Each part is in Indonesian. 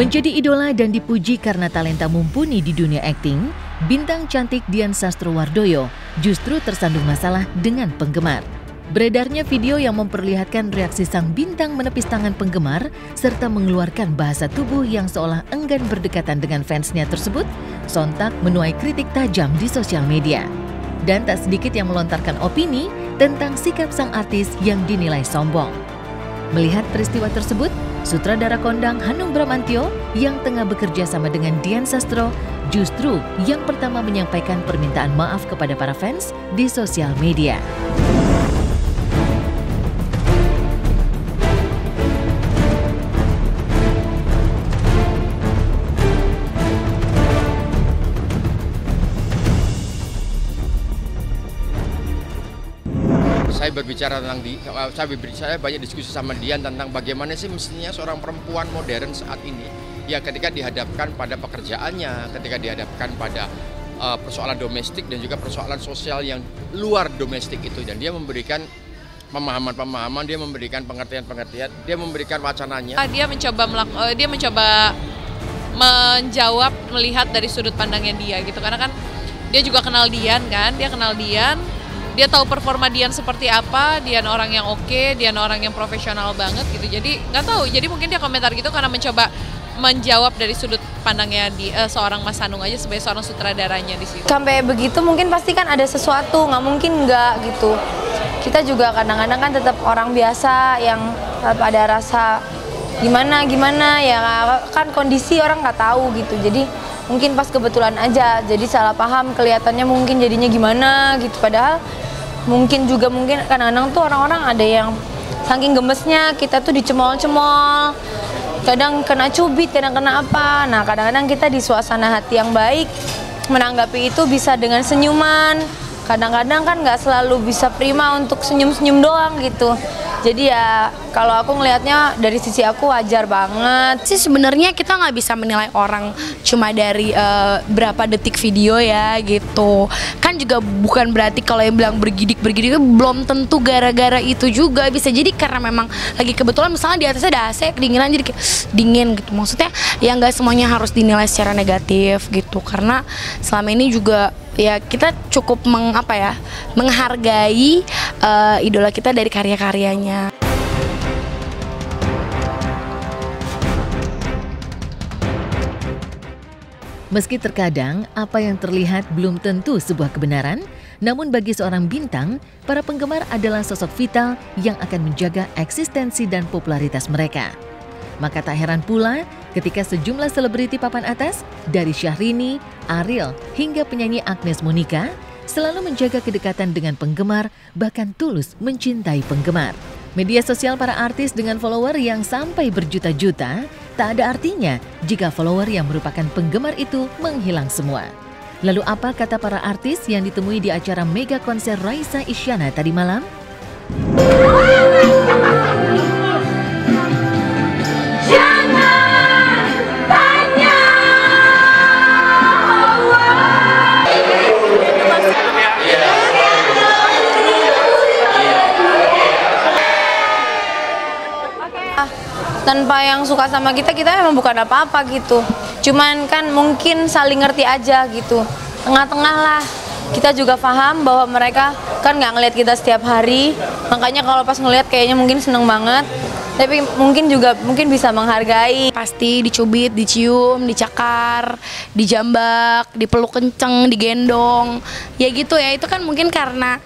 Menjadi idola dan dipuji karena talenta mumpuni di dunia akting, bintang cantik Dian Sastrowardoyo justru tersandung masalah dengan penggemar. Beredarnya video yang memperlihatkan reaksi sang bintang menepis tangan penggemar serta mengeluarkan bahasa tubuh yang seolah enggan berdekatan dengan fansnya tersebut, sontak menuai kritik tajam di sosial media. Dan tak sedikit yang melontarkan opini tentang sikap sang artis yang dinilai sombong. Melihat peristiwa tersebut, sutradara kondang Hanung Bramantyo yang tengah bekerja sama dengan Dian Sastro justru yang pertama menyampaikan permintaan maaf kepada para fans di sosial media. Saya banyak diskusi sama Dian tentang bagaimana sih mestinya seorang perempuan modern saat ini ya ketika dihadapkan pada pekerjaannya, ketika dihadapkan pada persoalan domestik dan juga persoalan sosial yang luar domestik itu, dan dia memberikan pemahaman-pemahaman, dia memberikan pengertian-pengertian, dia memberikan wacananya. Dia mencoba menjawab, melihat dari sudut pandangnya dia gitu, karena kan dia juga kenal Dian kan, dia tahu performa Dian seperti apa, Dian orang yang oke, Dian orang yang profesional banget gitu. Jadi nggak tahu, jadi mungkin dia komentar gitu karena mencoba menjawab dari sudut pandangnya seorang Mas Hanung aja sebagai seorang sutradaranya di situ. Sampai begitu mungkin pasti kan ada sesuatu, nggak mungkin nggak gitu. Kita juga kadang-kadang kan tetap orang biasa yang tetap ada rasa gimana ya, kan kondisi orang nggak tahu gitu. Jadi mungkin pas kebetulan aja, jadi salah paham, kelihatannya mungkin jadinya gimana gitu. Padahal mungkin kadang-kadang tuh orang-orang ada yang saking gemesnya kita tuh dicemol-cemol, kadang kena cubit, kadang kena apa. Nah kadang-kadang kita di suasana hati yang baik menanggapi itu bisa dengan senyuman. Kadang-kadang kan nggak selalu bisa prima untuk senyum-senyum doang gitu. Jadi ya kalau aku ngelihatnya dari sisi aku wajar banget. Sih sebenarnya kita nggak bisa menilai orang cuma dari berapa detik video ya gitu. Kan juga bukan berarti kalau yang bilang bergidik belum tentu gara-gara itu juga. Bisa jadi karena memang lagi kebetulan misalnya di atasnya ada AC kedinginan jadi kayak dingin gitu. Maksudnya ya nggak semuanya harus dinilai secara negatif gitu. Karena selama ini juga ya kita cukup menghargai idola kita dari karya-karyanya. Meski terkadang apa yang terlihat belum tentu sebuah kebenaran, namun bagi seorang bintang, para penggemar adalah sosok vital yang akan menjaga eksistensi dan popularitas mereka. Maka tak heran pula ketika sejumlah selebriti papan atas, dari Syahrini, Ariel, hingga penyanyi Agnes Monica, selalu menjaga kedekatan dengan penggemar, bahkan tulus mencintai penggemar. Media sosial para artis dengan follower yang sampai berjuta-juta, tak ada artinya jika follower yang merupakan penggemar itu menghilang semua. Lalu apa kata para artis yang ditemui di acara mega konser Raisa Isyana tadi malam? Tanpa yang suka sama kita memang bukan apa-apa gitu. Cuman kan mungkin saling ngerti aja gitu. Tengah-tengah lah. Kita juga paham bahwa mereka kan nggak ngelihat kita setiap hari. Makanya kalau pas ngelihat kayaknya mungkin seneng banget. Tapi mungkin bisa menghargai. Pasti dicubit, dicium, dicakar, dijambak, dipeluk kenceng, digendong. Ya gitu ya, itu kan mungkin karena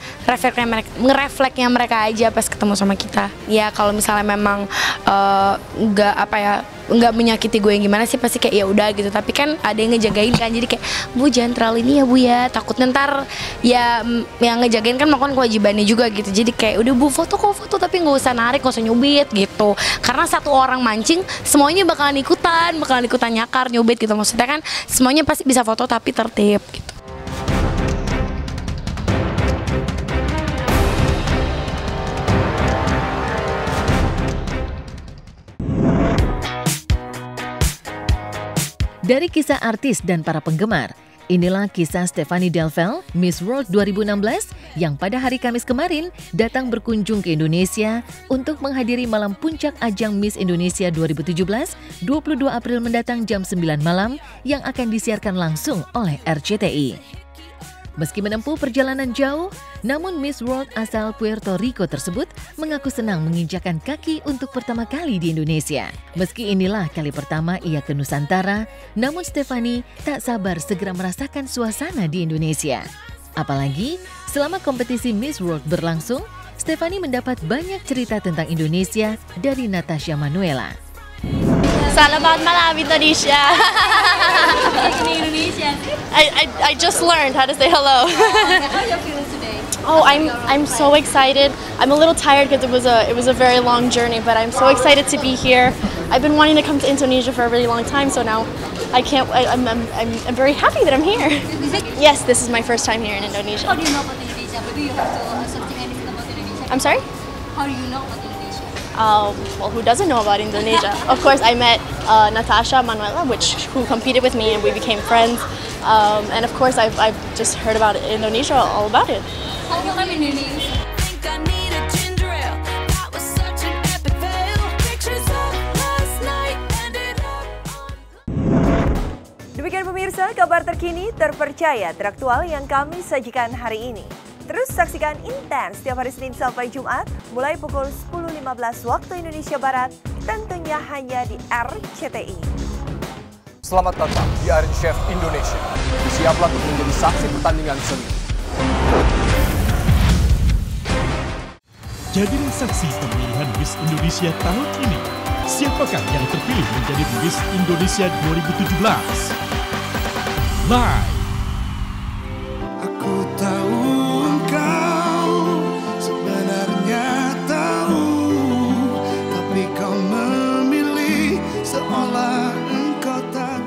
refleksnya mereka aja pas ketemu sama kita. Ya kalau misalnya memang nggak menyakiti gue yang gimana sih, pasti kayak ya udah gitu. Tapi kan ada yang ngejagain kan, jadi kayak Bu jangan terlalu ini ya Bu ya, takutnya ntar ya yang ngejagain kan melakukan kewajibannya juga gitu. Jadi kayak udah Bu foto tapi nggak usah narik, nggak usah nyubit gitu. Karena satu orang mancing semuanya bakalan ikutan nyakar, nyubit gitu. Maksudnya kan semuanya pasti bisa foto tapi tertib gitu. Dari kisah artis dan para penggemar, Inilah kisah Stephanie Delvel, Miss World 2016 yang pada hari Kamis kemarin datang berkunjung ke Indonesia untuk menghadiri malam puncak ajang Miss Indonesia 2017, 22 April mendatang jam 9 malam yang akan disiarkan langsung oleh RCTI. Meski menempuh perjalanan jauh, namun Miss World asal Puerto Rico tersebut mengaku senang menginjakan kaki untuk pertama kali di Indonesia. Meski inilah kali pertama ia ke Nusantara, namun Stephanie tak sabar segera merasakan suasana di Indonesia. Apalagi selama kompetisi Miss World berlangsung, Stephanie mendapat banyak cerita tentang Indonesia dari Natasha Manuela. Selamat malam Indonesia. I just learned how to say hello. How are you feeling today? Oh, I'm so excited. I'm a little tired because it was a very long journey, but I'm so excited to be here. I've been wanting to come to Indonesia for a really long time, so now I'm very happy that I'm here. Yes, this is my first time here in Indonesia. How do you know about Indonesia? Maybe you have to something anything about Indonesia. I'm sorry? How do you know about Indonesia? Well, who doesn't know about Indonesia? Of course, I met Natasha Manuela, who competed with me, and we became friends. And of course, I've just heard about Indonesia, all about it. How do you come in Indonesia? Demikian pemirsa, kabar terkini, terpercaya, teraktual yang kami sajikan hari ini. Terus saksikan Intens setiap hari Senin sampai Jumat mulai pukul 10.15 waktu Indonesia Barat, tentunya hanya di RCTI. Selamat datang di Iron Chef Indonesia. Siaplah untuk menjadi saksi pertandingan seni. Jadilah saksi pemilihan Miss Indonesia tahun ini. Siapakah yang terpilih menjadi Miss Indonesia 2017? Live. Aku tahu engkau sebenarnya tahu, tapi kau memilih seolah engkau tak